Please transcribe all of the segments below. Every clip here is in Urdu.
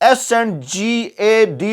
SNGAD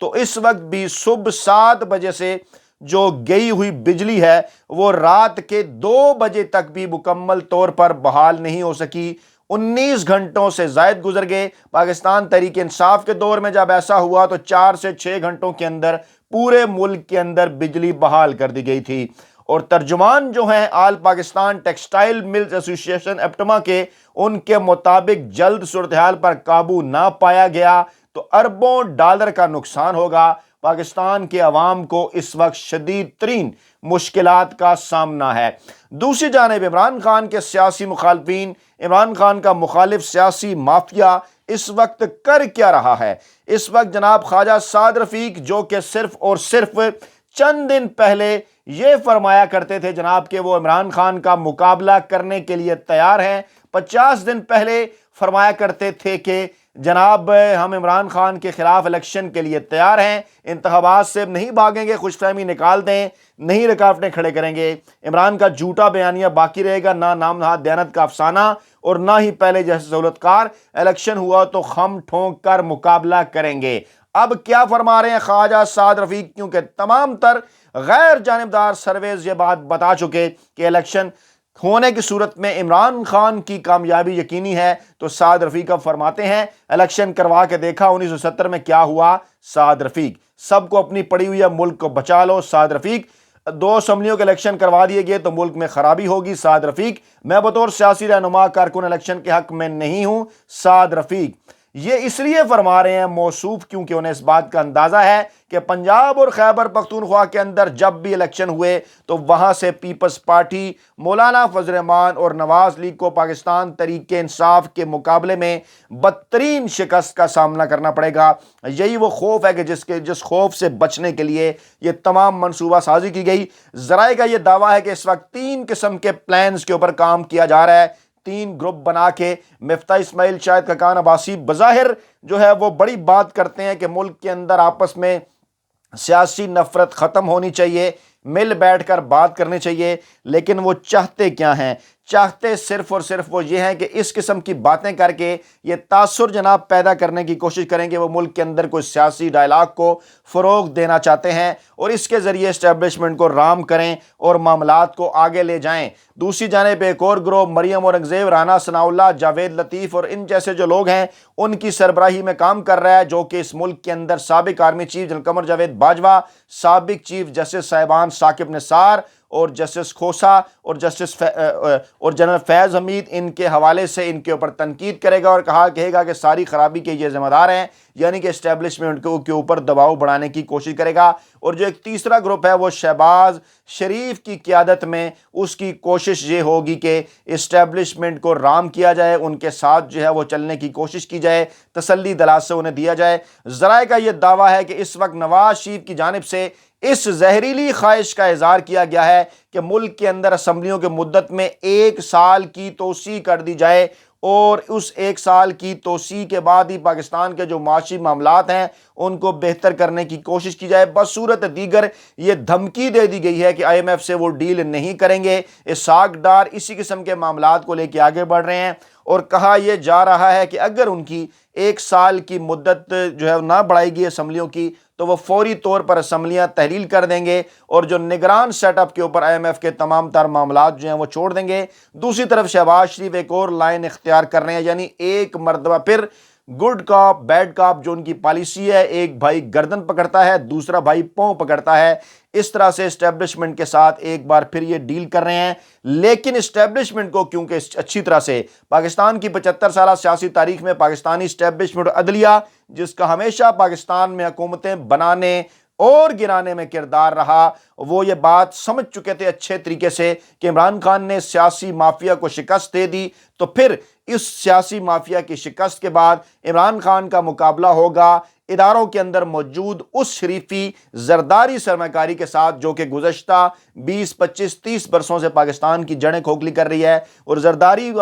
تو اس وقت بھی صبح 7 بجے سے جو گئی ہوئی بجلی ہے وہ رات کے 2 بجے تک بھی مکمل طور پر بحال نہیں ہو سکی۔ 19 گھنٹوں سے زائد گزر گئے۔ پاکستان تحریک انصاف کے دور میں جب ایسا ہوا تو 4 سے 6 گھنٹوں کے اندر پورے ملک کے اندر بجلی بحال کر دی گئی تھی۔ اور ترجمان جو ہیں آل پاکستان ٹیکسٹائل ملز ایسوسی ایشن ایپٹما کے، ان کے مطابق جلد صورتحال پر قابو نہ پایا گیا تو اربوں ڈالر کا نقصان ہوگا۔ پاکستان کے عوام کو اس وقت شدید ترین مشکلات کا سامنا ہے۔ دوسری جانب عمران خان کے سیاسی مخالفین، عمران خان کا مخالف سیاسی مافیا اس وقت کر کیا رہا ہے؟ اس وقت جناب خواجہ سعد رفیق، جو کہ صرف اور صرف چند دن پہلے یہ فرمایا کرتے تھے جناب کہ وہ عمران خان کا مقابلہ کرنے کے لیے تیار ہیں، 50 دن پہلے فرمایا کرتے تھے کہ جناب ہم عمران خان کے خلاف الیکشن کے لیے تیار ہیں، انتخابات سے نہیں بھاگیں گے، خوش فہمی نکال دیں، نہیں رکاوٹیں کھڑے کریں گے، عمران کا جھوٹا بیانیہ باقی رہے گا، نہ نام نہاد دیانت کا افسانہ اور نہ ہی پہلے جیسے سہولت کار، الیکشن ہوا تو خم ٹھونک کر مقابلہ کریں گے۔ اب کیا فرما رہے ہیں خواجہ سعد رفیق؟ کیونکہ تمام تر غیر جانبدار سرویز یہ بات بتا چکے کہ الیکشن ہونے کی صورت میں عمران خان کی کامیابی یقینی ہے، تو سعد رفیق اب فرماتے ہیں الیکشن کروا کے دیکھا 1970 میں کیا ہوا۔ سعد رفیق سب کو اپنی پڑی ہوئی ہے، ملک کو بچا لو۔ سعد رفیق 2 اسمبلیوں کے الیکشن کروا دیے گئے تو ملک میں خرابی ہوگی۔ سعد رفیق میں بطور سیاسی رہنما کارکن الیکشن کے حق میں نہیں ہوں۔ سعد رفیق یہ اس لیے فرما رہے ہیں موصوف کیونکہ انہیں اس بات کا اندازہ ہے کہ پنجاب اور خیبر پختونخوا کے اندر جب بھی الیکشن ہوئے تو وہاں سے پیپلز پارٹی، مولانا فضل الرحمان اور نواز لیگ کو پاکستان تحریک انصاف کے مقابلے میں بدترین شکست کا سامنا کرنا پڑے گا۔ یہی وہ خوف ہے کہ جس خوف سے بچنے کے لیے یہ تمام منصوبہ سازی کی گئی۔ ذرائع کا یہ دعویٰ ہے کہ اس وقت 3 قسم کے پلانز کے اوپر کام کیا جا رہا ہے، 3 گروپ بنا کے۔ مفتاح اسماعیل شاہد خاقان عباسی بظاہر جو ہے وہ بڑی بات کرتے ہیں کہ ملک کے اندر آپس میں سیاسی نفرت ختم ہونی چاہیے، مل بیٹھ کر بات کرنی چاہیے، لیکن وہ چاہتے کیا ہیں؟ چاہتے صرف اور صرف وہ یہ ہیں کہ اس قسم کی باتیں کر کے یہ تاثر جناب پیدا کرنے کی کوشش کریں کہ وہ ملک کے اندر کوئی سیاسی ڈائلاگ کو فروغ دینا چاہتے ہیں اور اس کے ذریعے اسٹیبلشمنٹ کو رام کریں اور معاملات کو آگے لے جائیں۔ دوسری جانب ایک اور گروہ مریم اورنگزیب، رانا ثناء اللہ، جاوید لطیف اور ان جیسے جو لوگ ہیں ان کی سربراہی میں کام کر رہا ہے، جو کہ اس ملک کے اندر سابق army chief general Qamar Javed Bajwa, سابق چیف جسٹس صاحبان ثاقب نثار اور جسٹس کھوسا اور جنرل فیض حمید، ان کے حوالے سے ان کے اوپر تنقید کرے گا اور کہے گا کہ ساری خرابی کے یہ ذمہ دار ہیں، یعنی کہ اسٹیبلشمنٹ کے اوپر دباؤ بڑھانے کی کوشش کرے گا۔ اور جو ایک تیسرا گروپ ہے وہ شہباز شریف کی قیادت میں، اس کی کوشش یہ ہوگی کہ اسٹیبلشمنٹ کو رام کیا جائے، ان کے ساتھ جو ہے وہ چلنے کی کوشش کی جائے، تسلی دلاسا انہیں دیا جائے۔ ذرائع کا یہ دعویٰ ہے کہ اس وقت نواز شریف کی جانب سے اس زہریلی خواہش کا اظہار کیا گیا ہے کہ ملک کے اندر اسمبلیوں کے مدت میں 1 سال کی توسیع کر دی جائے اور اس 1 سال کی توسیع کے بعد ہی پاکستان کے جو معاشی معاملات ہیں ان کو بہتر کرنے کی کوشش کی جائے۔ بصورت دیگر یہ دھمکی دے دی گئی ہے کہ آئی ایم ایف سے وہ ڈیل نہیں کریں گے۔ اسحاق ڈار اسی قسم کے معاملات کو لے کے آگے بڑھ رہے ہیں اور کہا یہ جا رہا ہے کہ اگر ان کی 1 سال کی مدت جو ہے نہ بڑھائی گئی اسمبلیوں کی تو وہ فوری طور پر اسمبلیاں تحلیل کر دیں گے اور جو نگران سیٹ اپ کے اوپر آئی ایم ایف کے تمام تر معاملات جو ہیں وہ چھوڑ دیں گے۔ دوسری طرف شہباز شریف ایک اور لائن اختیار کر رہے ہیں، یعنی ایک مرتبہ پھر گڈ کاپ بیڈ کاپ جو ان کی پالیسی ہے، ایک بھائی گردن پکڑتا ہے دوسرا بھائی پاؤں پکڑتا ہے، اس طرح سے اسٹیبلشمنٹ کے ساتھ ایک بار پھر یہ ڈیل کر رہے ہیں۔ لیکن اسٹیبلشمنٹ کو کیونکہ اچھی طرح سے پاکستان کی 75 سالہ سیاسی تاریخ میں پاکستانی اسٹیبلشمنٹ عدلیہ، جس کا ہمیشہ پاکستان میں حکومتیں بنانے اور گرانے میں کردار رہا، وہ یہ بات سمجھ چکے تھے اچھے طریقے سے کہ عمران خان نے سیاسی مافیا کو شکست دے دی، تو پھر اس سیاسی مافیا کی شکست کے بعد عمران خان کا مقابلہ ہوگا اداروں کے اندر موجود اس شریفی زرداری سرمایہ کاری کے ساتھ جو کہ گزشتہ 20 25 30 برسوں سے پاکستان کی جڑیں کھوکھلی کر رہی ہے۔ اور زرداری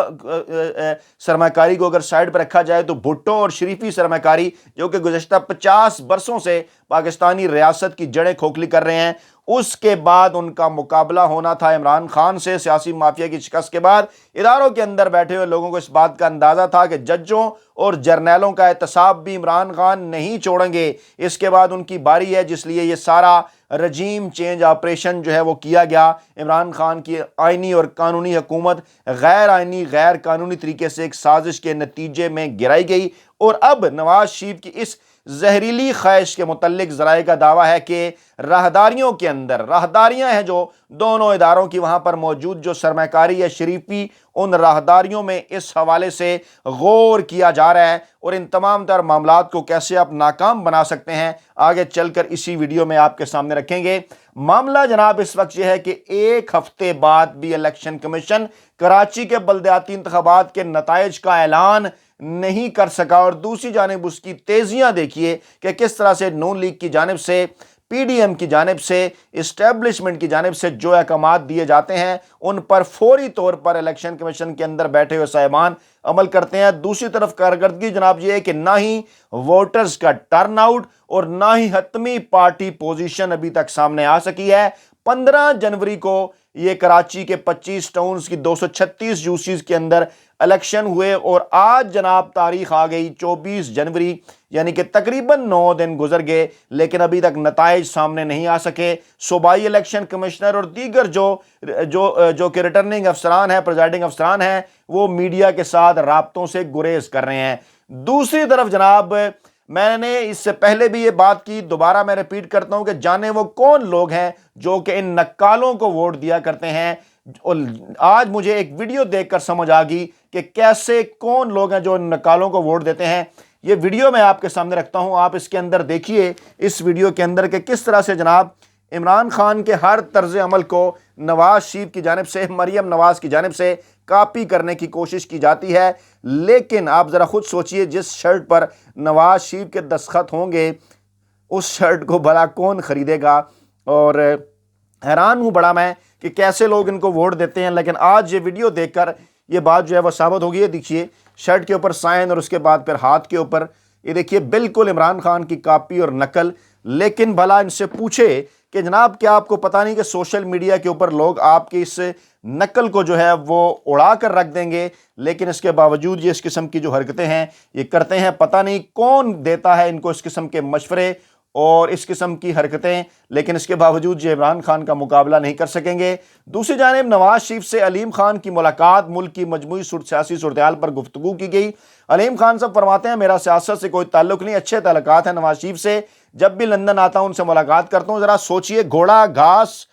سرمایہ کاری کو اگر سائڈ پر رکھا جائے تو بھٹو اور شریفی سرمایہ کاری جو کہ گزشتہ 50 برسوں سے پاکستانی ریاست کی جڑیں کھوکھلی کر رہے ہیں، اس کے بعد ان کا مقابلہ ہونا تھا عمران خان سے۔ سیاسی مافیا کی شکست کے بعد اداروں کے اندر بیٹھے ہوئے لوگوں کو اس بات کا اندازہ تھا کہ ججوں اور جرنیلوں کا احتساب بھی عمران خان نہیں چھوڑیں گے، اس کے بعد ان کی باری ہے، جس لیے یہ سارا رجیم چینج آپریشن جو ہے وہ کیا گیا۔ عمران خان کی آئینی اور قانونی حکومت غیر آئینی غیر قانونی طریقے سے ایک سازش کے نتیجے میں گرائی گئی، اور اب نواز شریف کی اس زہریلی خواہش کے متعلق ذرائع کا دعویٰ ہے کہ راہداریوں کے اندر، راہداریاں ہیں جو دونوں اداروں کی وہاں پر موجود، جو سرمایہ کاری ہے شریفی، ان راہداریوں میں اس حوالے سے غور کیا جا رہا ہے، اور ان تمام تر معاملات کو کیسے آپ ناکام بنا سکتے ہیں آگے چل کر اسی ویڈیو میں آپ کے سامنے رکھیں گے۔ معاملہ جناب اس وقت یہ ہے کہ ایک ہفتے بعد بھی الیکشن کمیشن کراچی کے بلدیاتی انتخابات کے نتائج کا اعلان نہیں کر سکا، اور دوسری جانب اس کی تیزیاں دیکھیے کہ کس طرح سے نون لیگ کی جانب سے، پی ڈی ایم کی جانب سے، اسٹیبلشمنٹ کی جانب سے جو احکامات دیے جاتے ہیں ان پر فوری طور پر الیکشن کمیشن کے اندر بیٹھے ہوئے صاحبان عمل کرتے ہیں۔ دوسری طرف کارکردگی جناب یہ ہے کہ نہ ہی ووٹرز کا ٹرن آؤٹ اور نہ ہی حتمی پارٹی پوزیشن ابھی تک سامنے آ سکی ہے۔ 15 جنوری کو یہ کراچی کے 25 ٹاؤنز کی 236 یوسیز کے اندر الیکشن ہوئے، اور آج جناب تاریخ آ گئی 24 جنوری، یعنی کہ تقریباً 9 دن گزر گئے، لیکن ابھی تک نتائج سامنے نہیں آ سکے۔ صوبائی الیکشن کمشنر اور دیگر جو کہ ریٹرننگ افسران ہیں، پریزائڈنگ افسران ہیں، وہ میڈیا کے ساتھ رابطوں سے گریز کر رہے ہیں۔ دوسری طرف جناب میں نے اس سے پہلے بھی یہ بات کی، دوبارہ میں ریپیٹ کرتا ہوں کہ جانے وہ کون لوگ ہیں جو کہ ان نکالوں کو ووٹ دیا کرتے ہیں، اور آج مجھے ایک ویڈیو دیکھ کر سمجھ آ گئی کہ کیسے کون لوگ ہیں جو ان نکالوں کو ووٹ دیتے ہیں۔ یہ ویڈیو میں آپ کے سامنے رکھتا ہوں، آپ اس کے اندر دیکھیے، اس ویڈیو کے اندر کہ کس طرح سے جناب عمران خان کے ہر طرز عمل کو نواز شریف کی جانب سے، مریم نواز کی جانب سے کاپی کرنے کی کوشش کی جاتی ہے۔ لیکن آپ ذرا خود سوچئے، جس شرٹ پر نواز شریف کے دستخط ہوں گے اس شرٹ کو بھلا کون خریدے گا؟ اور حیران ہوں بڑا میں کہ کیسے لوگ ان کو ووٹ دیتے ہیں، لیکن آج یہ ویڈیو دیکھ کر یہ بات جو ہے وہ ثابت ہوگی۔ یہ دیکھیے شرٹ کے اوپر سائن اور اس کے بعد پھر ہاتھ کے اوپر، یہ دیکھیے بالکل عمران خان کی کاپی اور نقل۔ لیکن بھلا ان سے پوچھے کہ جناب کیا آپ کو پتہ نہیں کہ سوشل میڈیا کے اوپر لوگ آپ کی اس نقل کو جو ہے وہ اڑا کر رکھ دیں گے، لیکن اس کے باوجود یہ اس قسم کی جو حرکتیں ہیں یہ کرتے ہیں۔ پتہ نہیں کون دیتا ہے ان کو اس قسم کے مشورے اور اس قسم کی حرکتیں، لیکن اس کے باوجود یہ عمران خان کا مقابلہ نہیں کر سکیں گے۔ دوسری جانب نواز شریف سے علیم خان کی ملاقات، ملک کی مجموعی سیاسی صورتحال پر گفتگو کی گئی۔ علیم خان صاحب فرماتے ہیں میرا سیاست سے کوئی تعلق نہیں، اچھے تعلقات ہیں نواز شریف سے، جب بھی لندن آتا ہوں ان سے ملاقات کرتا ہوں۔ ذرا سوچئے، گھوڑا گھاس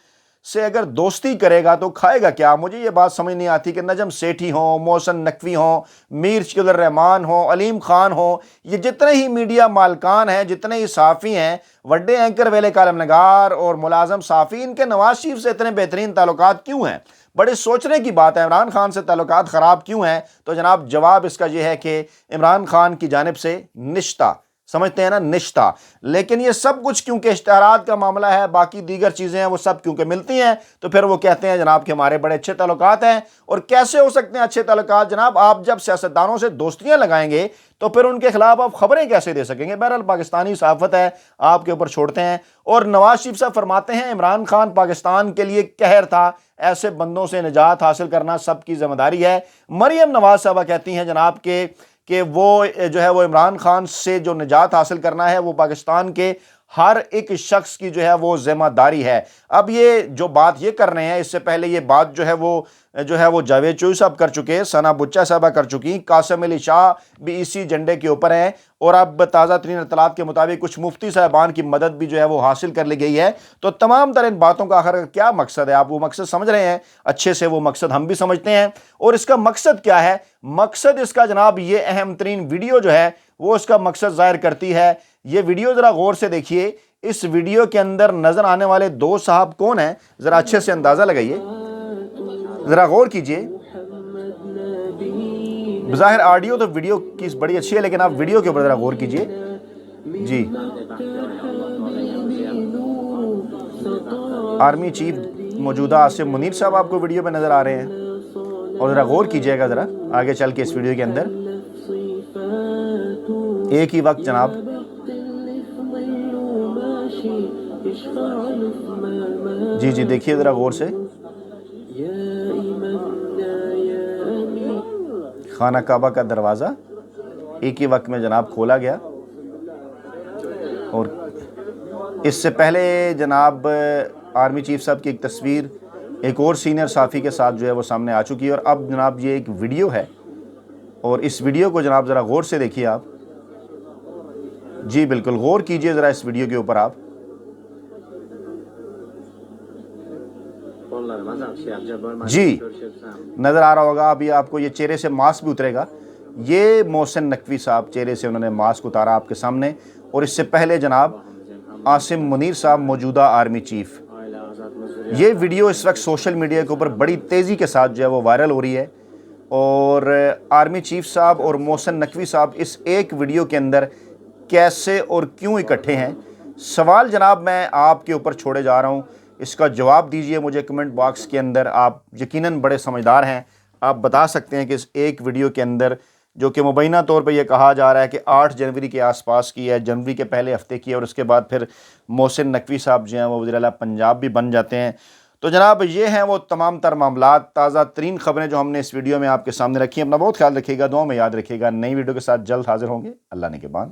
سے اگر دوستی کرے گا تو کھائے گا کیا؟ مجھے یہ بات سمجھ نہیں آتی کہ نجم سیٹھی ہوں، محسن نقوی ہوں، میر شکیل الرحمان ہوں، علیم خان ہوں، یہ جتنے ہی میڈیا مالکان ہیں، جتنے ہی صحافی ہیں، وڈے اینکر، ویلے کالم نگار اور ملازم صحافی، ان کے نواز شریف سے اتنے بہترین تعلقات کیوں ہیں؟ بڑے سوچنے کی بات ہے، عمران خان سے تعلقات خراب کیوں ہیں؟ تو جناب جواب اس کا یہ ہے کہ عمران خان کی جانب سے نشتہ، سمجھتے ہیں نا، نشتہ۔ لیکن یہ سب کچھ کیونکہ اشتہارات کا معاملہ ہے، باقی دیگر چیزیں ہیں، وہ سب کیونکہ ملتی ہیں، تو پھر وہ کہتے ہیں جناب کہ ہمارے بڑے اچھے تعلقات ہیں۔ اور کیسے ہو سکتے ہیں اچھے تعلقات؟ جناب آپ جب سیاستدانوں سے دوستیاں لگائیں گے تو پھر ان کے خلاف آپ خبریں کیسے دے سکیں گے؟ بہرحال پاکستانی صحافت ہے، آپ کے اوپر چھوڑتے ہیں۔ اور نواز شریف صاحب فرماتے ہیں عمران خان پاکستان کے لیے قہر تھا، ایسے بندوں سے نجات حاصل کرنا سب کی ذمہ داری ہے۔ مریم نواز صاحبہ کہتی ہیں جناب کہ وہ جو ہے وہ عمران خان سے جو نجات حاصل کرنا ہے وہ پاکستان کے ہر ایک شخص کی جو ہے وہ ذمہ داری ہے۔ اب یہ جو بات یہ کر رہے ہیں، اس سے پہلے یہ بات جو ہے وہ جاوید چوئی صاحب کر چکے، ثنا بچہ صاحبہ کر چکی، قاسم علی شاہ بھی اسی جھنڈے کے اوپر ہیں، اور اب تازہ ترین اطلاعات کے مطابق کچھ مفتی صاحبان کی مدد بھی جو ہے وہ حاصل کر لی گئی ہے۔ تو تمام تر ان باتوں کا آخر کیا مقصد ہے؟ آپ وہ مقصد سمجھ رہے ہیں اچھے سے، وہ مقصد ہم بھی سمجھتے ہیں۔ اور اس کا مقصد کیا ہے؟ مقصد اس کا جناب یہ اہم ترین ویڈیو جو ہے وہ اس کا مقصد ظاہر کرتی ہے۔ یہ ویڈیو ذرا غور سے دیکھیے، اس ویڈیو کے اندر نظر آنے والے دو صاحب کون ہیں؟ ذرا اچھے سے اندازہ لگائیے، ذرا غور کیجئے۔ بظاہر آڈیو تو ویڈیو کی بڑی اچھی ہے، لیکن آپ ویڈیو کے اوپر ذرا غور کیجئے۔ جی، آرمی چیف موجودہ عاصم منیر صاحب آپ کو ویڈیو پہ نظر آ رہے ہیں، اور ذرا غور کیجئے گا ذرا آگے چل کے اس ویڈیو کے اندر۔ ایک ہی وقت جناب جی جی دیکھیے ذرا غور سے. خانہ کعبہ کا دروازہ ایک ہی وقت میں جناب کھولا گیا، اور اس سے پہلے جناب آرمی چیف صاحب کی ایک تصویر ایک اور سینئر صحافی کے ساتھ جو ہے وہ سامنے آ چکی ہے، اور اب جناب یہ ایک ویڈیو ہے، اور اس ویڈیو کو جناب ذرا غور سے دیکھیے آپ. جی بالکل غور کیجئے ذرا اس ویڈیو کے اوپر آپ. جی نظر آ رہا ہوگا ابھی آپ کو، یہ چہرے سے ماسک بھی اترے گا. یہ محسن نقوی صاحب چہرے سے انہوں نے ماسک اتارا آپ کے سامنے، اور اس سے پہلے جناب عاصم منیر صاحب موجودہ آرمی چیف. یہ ویڈیو اس وقت سوشل میڈیا کے اوپر بڑی تیزی کے ساتھ جو ہے وہ وائرل ہو رہی ہے، اور آرمی چیف صاحب اور محسن نقوی صاحب اس ایک ویڈیو کے اندر کیسے اور کیوں اکٹھے ہیں؟ سوال جناب میں آپ کے اوپر چھوڑے جا رہا ہوں، اس کا جواب دیجئے مجھے کمنٹ باکس کے اندر. آپ یقیناً بڑے سمجھدار ہیں، آپ بتا سکتے ہیں کہ اس ایک ویڈیو کے اندر جو کہ مبینہ طور پہ یہ کہا جا رہا ہے کہ 8 جنوری کے آس پاس کی ہے، جنوری کے پہلے ہفتے کی ہے، اور اس کے بعد پھر محسن نقوی صاحب جو ہیں وہ وزیر اعلیٰ پنجاب بھی بن جاتے ہیں. تو جناب یہ ہیں وہ تمام تر معاملات، تازہ ترین خبریں جو ہم نے اس ویڈیو میں آپ کے سامنے رکھی ہیں. اپنا بہت خیال رکھیے گا، دعاؤں میں یاد رکھیے گا. نئی ویڈیو کے ساتھ جلد حاضر ہوں گے. اللہ نگہبان.